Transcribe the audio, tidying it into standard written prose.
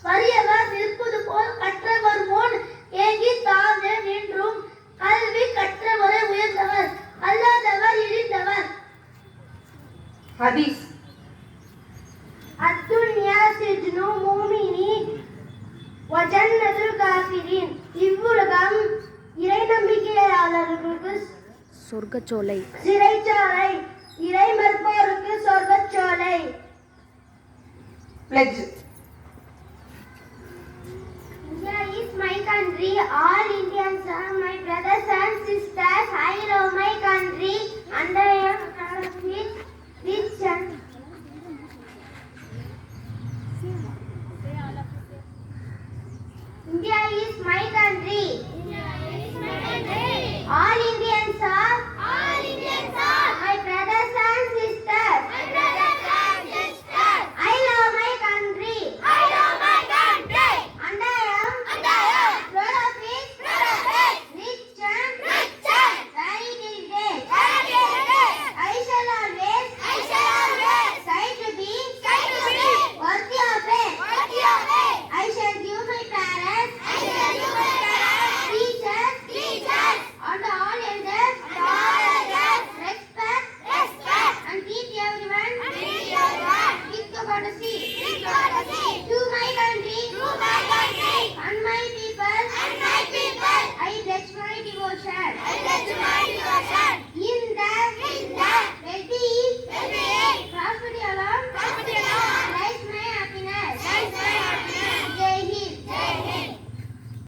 வறியவர் நிற்பது போல் கற்றவர் முன் ஏங்கி தாழ்ந்து நின்றும் கல்வி கற்றவரை உயர்ந்தவர், அல்லாதவர் இழிந்தவர். ஹதீஸ். அத்துன்யா சிஜ்னு மூமினி வ ஜன்னத்துல் காஃபிரின். இவ்வுலகம் இறை நம்பிக்கையாளர்களுக்கு சொர்க்கச்சோலை, சிறைச்சாலை, இறை மறுப்போருக்கு சொர்க்கச்சோலை. Pledge. India is my country. All Indians are my brothers and sisters. I love